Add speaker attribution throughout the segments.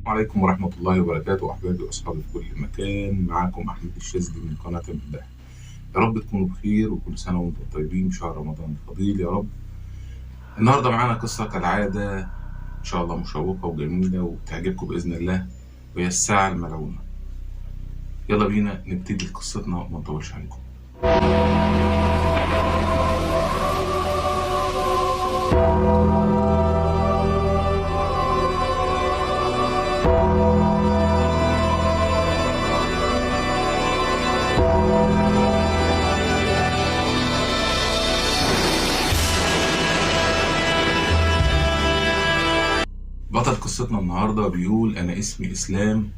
Speaker 1: وعليكم ورحمة الله وبركاته، أحبابي وأصحابي في كل مكان. معاكم أحمد الشاذلي من قناة الملاح. يا رب تكونوا بخير وكل سنة وأنتم طيبين بشهر رمضان الفضيل يا رب. النهاردة معانا قصة كالعادة إن شاء الله مشوقة وجميلة وتعجبكم بإذن الله، وهي الساعة الملعونة. يلا بينا نبتدي قصتنا وما نطولش عليكم. بطل قصتنا النهاردة بيقول: أنا اسمي إسلام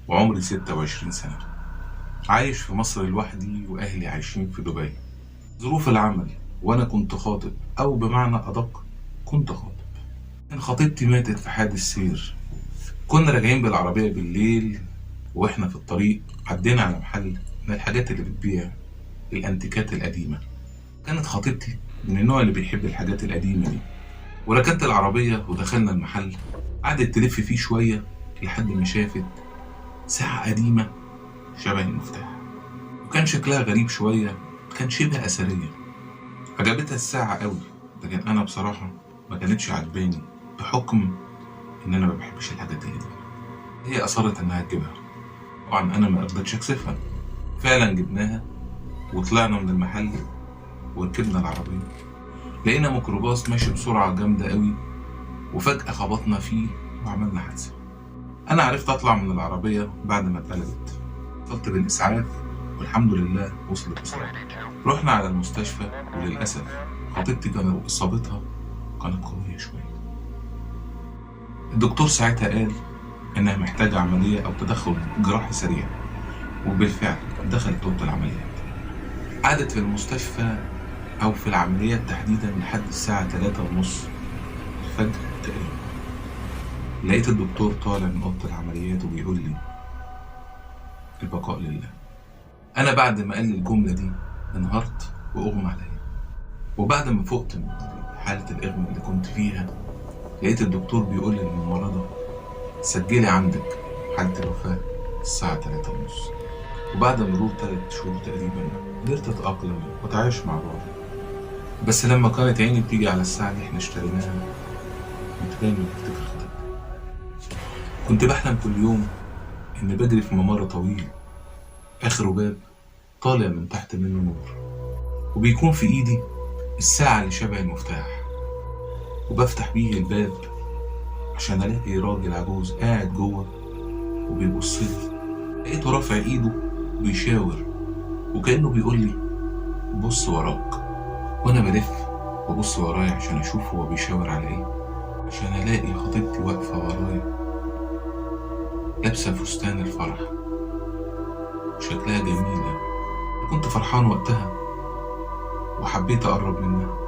Speaker 1: وعمري 26 سنة، عايش في مصر لوحدي وأهلي عايشين في دبي. ظروف العمل وأنا كنت خاطب، أو بمعنى أدق كنت خاطب. كان خطيبتي ماتت في حادث سير. كنا راجعين بالعربية بالليل، وإحنا في الطريق عدينا على محل من الحاجات اللي بتبيع الأنتيكات القديمة. كانت خطيبتي من النوع اللي بيحب الحاجات القديمة دي، وركنت العربية ودخلنا المحل. قعدت تلف فيه شوية لحد ما شافت ساعة قديمة شبه المفتاح، وكان شكلها غريب شوية، كان شبه أثرية. عجبتها الساعة قوي، لكن أنا بصراحة ما كانتش عجباني بحكم إن أنا ما بحبش الحاجات القديمة. هي أصرت إنها تجيبها، طبعا أنا ما قدرتش أكسفها. فعلا جبناها وطلعنا من المحل وركبنا العربية. لقينا ميكروباص ماشي بسرعة جامدة قوي، وفجأة خبطنا فيه وعملنا حادثة. أنا عرفت أطلع من العربية بعد ما اتقلبت، اتصلت بالإسعاف والحمد لله وصلت بسرعة. رحنا على المستشفى، وللأسف خطيبتي كانت إصابتها كانت قوية شوية. الدكتور ساعتها قال إنها محتاجة عملية أو تدخل جراحي سريع، وبالفعل دخلت أوضة العمليات. قعدت في المستشفى أو في العمليات تحديدا لحد الساعة 3:30 الفجر تقريبا. لقيت الدكتور طالع من أوضة العمليات وبيقول لي: البقاء لله. أنا بعد ما قال لي الجملة دي انهارت وأغمى عليا، وبعد ما فقت من حالة الإغماء اللي كنت فيها لقيت الدكتور بيقول لي للممرضة: سجلي عندك حالة الوفاة الساعة 3:30. وبعد مرور 3 شهور تقريبا قدرت أتأقلم وأتعايش مع الوضع. بس لما كانت عيني بتيجي على الساعة اللي احنا اشتريناها كنت دايما بفتكر خطيبتي. كنت بحلم كل يوم إني بجري في ممر طويل، آخره باب طالع من تحت منه نور، وبيكون في إيدي الساعة اللي شبه المفتاح، وبفتح بيه الباب عشان ألاقي راجل عجوز قاعد جوه وبيبصلي. لقيته رافع إيده وبيشاور، وكأنه بيقول لي: بص وراك. وأنا بلف وبص ورايا عشان أشوف هو بيشاور على إيه، عشان ألاقي خطيبتي واقفة ورايا لابسة فستان الفرح، شكلها جميلة. كنت فرحان وقتها وحبيت أقرب منها.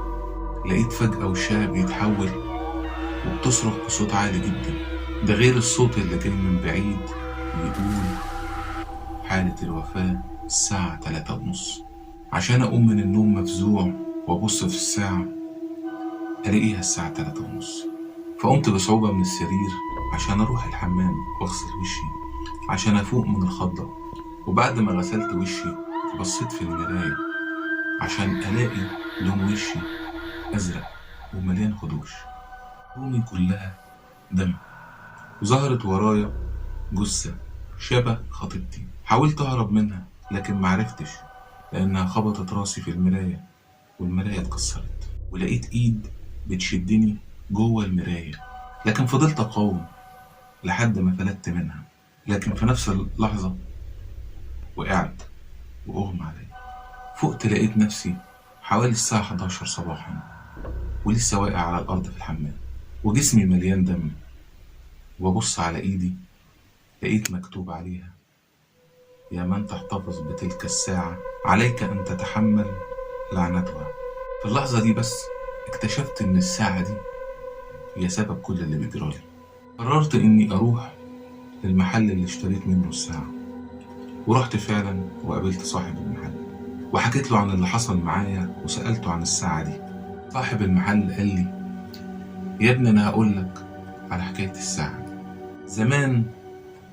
Speaker 1: لقيت فجأة وشها بيتحول وبتصرخ بصوت عالي جدا، ده غير الصوت اللي جاي من بعيد بيقول: حالة الوفاة الساعة 3:30. عشان أقوم من النوم مفزوع وأبص في الساعة ألاقيها الساعة 3:30. فقمت بصعوبة من السرير عشان أروح الحمام وأغسل وشي عشان أفوق من الخضة. وبعد ما غسلت وشي بصيت في المراية عشان ألاقي لون وشي أزرق ومليان خدوش، هدومي كلها دم، وظهرت ورايا جثة شبه خطيبتي. حاولت أهرب منها لكن معرفتش، لأنها خبطت راسي في المراية والمراية اتكسرت، ولقيت إيد بتشدني جوه المراية، لكن فضلت أقاوم لحد ما فلتت منها. لكن في نفس اللحظة وقعت وأغمى علي. فقت لقيت نفسي حوالي الساعة 11 صباحا، ولسه واقع على الأرض في الحمام وجسمي مليان دم. وببص على إيدي لقيت مكتوب عليها: يا من تحتفظ بتلك الساعة عليك أن تتحمل لعنتها. في اللحظة دي بس اكتشفت إن الساعة دي هي سبب كل اللي بيجرالي. قررت إني أروح للمحل اللي اشتريت منه الساعة، ورحت فعلا وقابلت صاحب المحل وحكيت له عن اللي حصل معايا وسألته عن الساعة دي. صاحب المحل قال لي: يا ابني أنا هقول لك على حكاية الساعة دي. زمان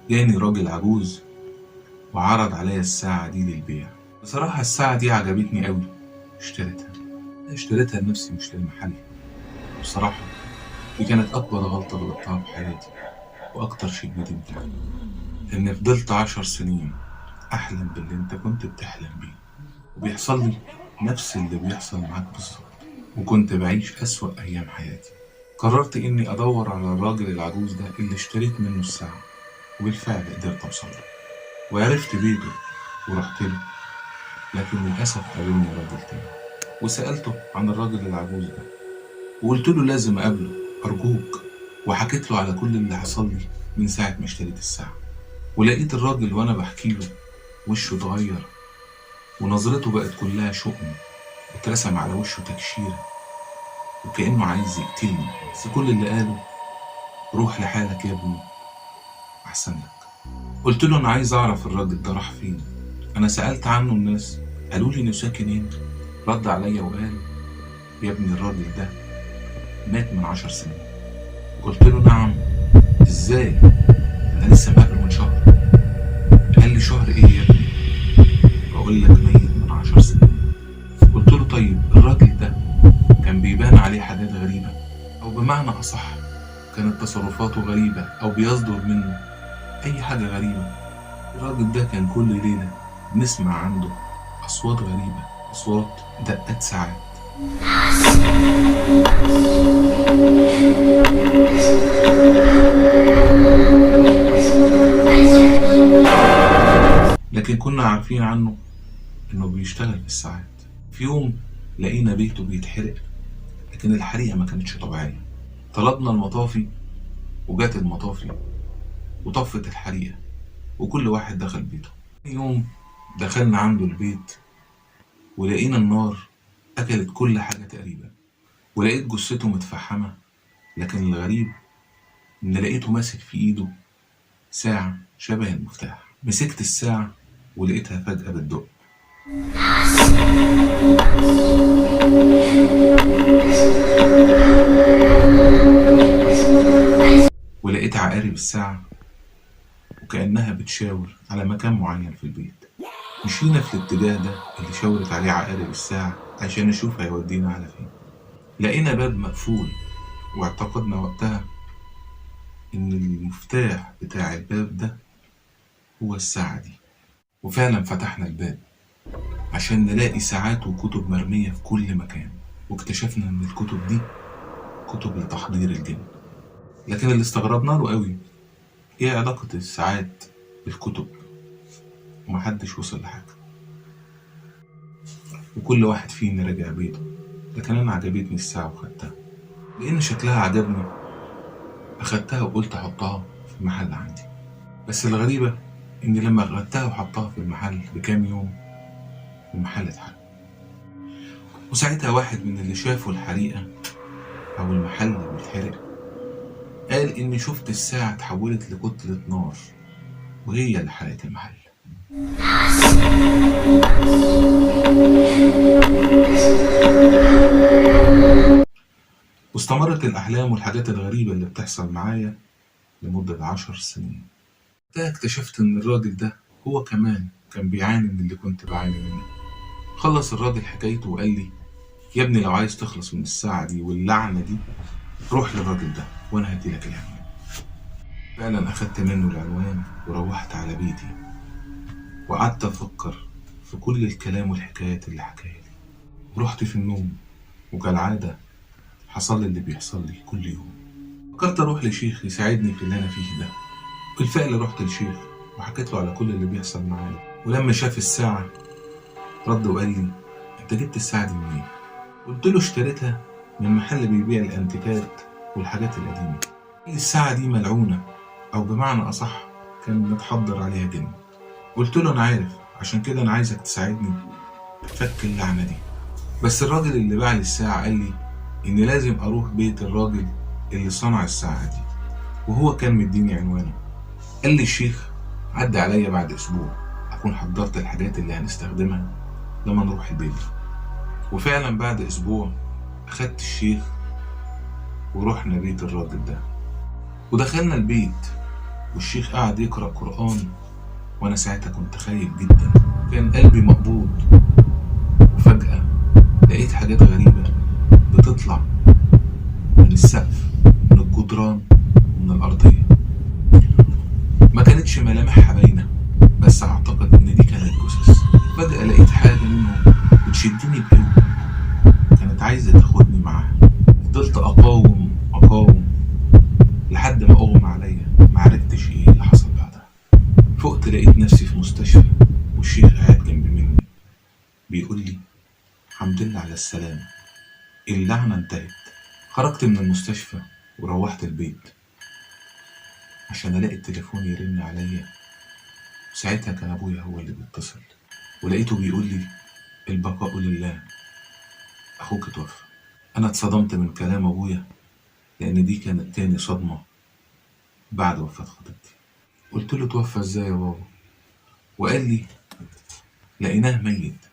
Speaker 1: جاني راجل عجوز وعرض عليا الساعة دي للبيع. بصراحة الساعة دي عجبتني قوي، اشتريتها لنفسي مش للمحل. بصراحة دي كانت أكبر غلطة غلطتها في حياتي، وأكتر شيء ندمت عليه إني فضلت 10 سنين أحلم باللي أنت كنت بتحلم بيه، وبيحصل لي نفس اللي بيحصل معاك بالظبط، وكنت بعيش أسوأ أيام حياتي. قررت إني أدور على الراجل العجوز ده اللي اشتريت منه الساعة، وبالفعل قدرت أوصل له وعرفت بيته ورحت له. لكن للأسف قابلني راجل تاني وسألته عن الراجل العجوز ده، وقلت له لازم أقابله أرجوك، وحكيت له على كل اللي حصل لي من ساعة ما اشتريت الساعة. ولقيت الراجل وأنا بحكي له وشه اتغير ونظرته بقت كلها شؤم، اترسم على وشه تكشيرة وكأنه عايز يقتلني. بس كل اللي قاله روح لحالك يا ابني أحسن لك. قلت له أنا عايز أعرف الراجل ده راح فين، أنا سألت عنه الناس قالوا لي إنه ساكن هنا. رد عليا وقال يا ابني الراجل ده مات من 10 سنين. قلت له نعم، ازاي؟ انا لسه مقابله من شهر. قال لي شهر ايه يا ابني؟ بقول لك ميت من 10 سنين. قلت له طيب الراجل ده كان بيبان عليه حاجات غريبة، او بمعنى اصح كانت تصرفاته غريبة او بيصدر منه اي حاجة غريبة. الراجل ده كان كل ليلة نسمع عنده اصوات غريبة، اصوات دقات ساعات. لكن كنا عارفين عنه انه بيشتغل في الساعات. في يوم لقينا بيته بيتحرق، لكن الحريقة ما كانتش طبيعية. طلبنا المطافي وجات المطافي وطفت الحريقة وكل واحد دخل بيته. يوم دخلنا عنده البيت ولقينا النار أكلت كل حاجة تقريبا، ولقيت جثته متفحمة. لكن الغريب إن لقيته ماسك في إيده ساعة شبه المفتاح. مسكت الساعة ولقيتها فجأة بتدق. ولقيت عقارب الساعة وكأنها بتشاور على مكان معين في البيت. مشينا في الاتجاه ده اللي شاورت عليه عقارب الساعة عشان نشوف هيودينا على فين. لقينا باب مقفول، واعتقدنا وقتها إن المفتاح بتاع الباب ده هو الساعة دي. وفعلا فتحنا الباب عشان نلاقي ساعات وكتب مرمية في كل مكان، واكتشفنا إن الكتب دي كتب لتحضير الجن. لكن اللي استغربنا له قوي ايه علاقة الساعات بالكتب، ومحدش وصل لحاجة، وكل واحد فينا رجع بيته. لكن أنا عجبتني الساعة وخدتها، لأن شكلها عجبني. أخدتها وقلت أحطها في المحل عندي. بس الغريبة إني لما أخدتها وحطها في المحل بكام يوم المحل اتحرق. وساعتها واحد من اللي شافوا الحريقة أو المحل اللي بيتحرق قال إني شفت الساعة اتحولت لكتلة نار، وهي اللي حرقت المحل. واستمرت الأحلام والحاجات الغريبة اللي بتحصل معايا لمدة 10 سنين. اكتشفت إن الراجل ده هو كمان كان بيعاني من اللي كنت بعاني منه. خلص الراجل حكايته وقال لي يا ابني لو عايز تخلص من الساعة دي واللعنة دي روح للراجل ده وأنا هديلك العنوان. فعلا أخدت منه العنوان وروحت على بيتي وقعدت أفكر في كل الكلام والحكايات اللي حكاها لي، ورحت في النوم وكالعادة حصل لي اللي بيحصل لي كل يوم. فكرت أروح لشيخ يساعدني في اللي أنا فيه ده. بالفعل رحت لشيخ وحكيت له على كل اللي بيحصل معايا، ولما شاف الساعة رد وقال لي أنت جبت الساعة دي منين؟ قلت له اشتريتها من محل بيبيع الأنتيكات والحاجات القديمة. الساعة دي ملعونة، أو بمعنى أصح كان متحضر عليها جن. قلت له أنا عارف، عشان كده أنا عايزك تساعدني تفك اللعنة دي. بس الراجل اللي باع لي الساعة قال لي إني لازم أروح بيت الراجل اللي صنع الساعة دي، وهو كان مديني عنوانه. قال لي الشيخ عدى عليا بعد أسبوع أكون حضرت الحاجات اللي هنستخدمها لما نروح البيت. وفعلا بعد أسبوع أخدت الشيخ ورحنا بيت الراجل ده ودخلنا البيت. والشيخ قاعد يقرأ قرآن، وأنا ساعتها كنت خايف جدا، كان قلبي مقبوض. وفجأة لقيت حاجات غريبة بتطلع من السقف، من الجدران، ومن الأرضية. ما كانتش ملامحها باينة، بس أعتقد إن دي كانت جثث. فجأة لقيت حاجة منهم بتشدني بقوة، كانت عايزة تاخدني معاها. فضلت أقاوم لحد ما أغمى عليا، معرفتش إيه اللي حصل بعدها. فقت لقيت نفسي في مستشفى، والشيخ قاعد جنب مني بيقول لي الحمد لله على السلامة، اللعنة انتهت. خرجت من المستشفى وروحت البيت عشان ألاقي التليفون يرن عليا. ساعتها كان أبويا هو اللي بيتصل، ولقيته بيقول لي البقاء لله، أخوك اتوفى. أنا اتصدمت من كلام أبويا، لأن دي كانت تاني صدمة بعد وفاة خطيبتي. قلت له توفى ازاي يا بابا؟ وقال لي لقيناه ميت،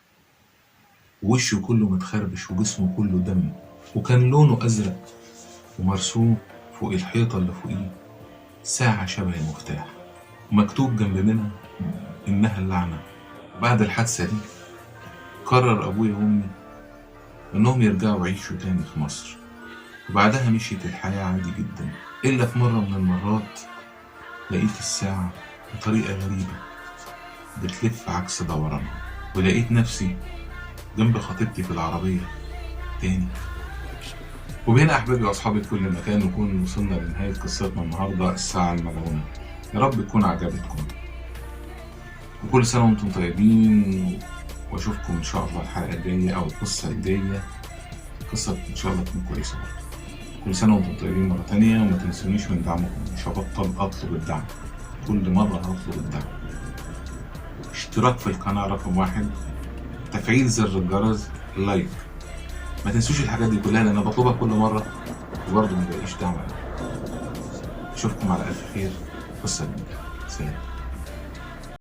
Speaker 1: ووشه كله متخربش وجسمه كله دم، وكان لونه أزرق، ومرسوم فوق الحيطة اللي فوقيه ساعة شبه المفتاح، ومكتوب جنب منها إنها اللعنة. بعد الحادثة دي قرر أبويا وأمي إنهم يرجعوا يعيشوا تاني في مصر، وبعدها مشيت الحياة عادي جدا. إلا في مرة من المرات لقيت الساعة بطريقة غريبة بتلف عكس دورانها، ولقيت نفسي جنب خطيبتي في العربية تاني. وبهنا أحبابي وأصحابي في كل مكان نكون وصلنا لنهاية قصتنا النهاردة، الساعة الملعونة. يا رب تكون عجبتكم، وكل سنة وانتم طيبين، واشوفكم ان شاء الله الحلقة الجاية او القصة الجاية، قصة ان شاء الله تكون كويسة برضه. كل سنة وانتم طيبين مرة تانية، وما تنسونيش من دعمكم، مش هبطل اطلب الدعم، كل مرة هطلب الدعم. اشتراك في القناة رقم 1، تفعيل زر الجرس، لايك. ما تنسوش الحاجات دي كلها لان انا بطلبها كل مرة وبرضه ما بلاقيش دعم. اشوفكم على الف خير، قصة جديدة، سلام.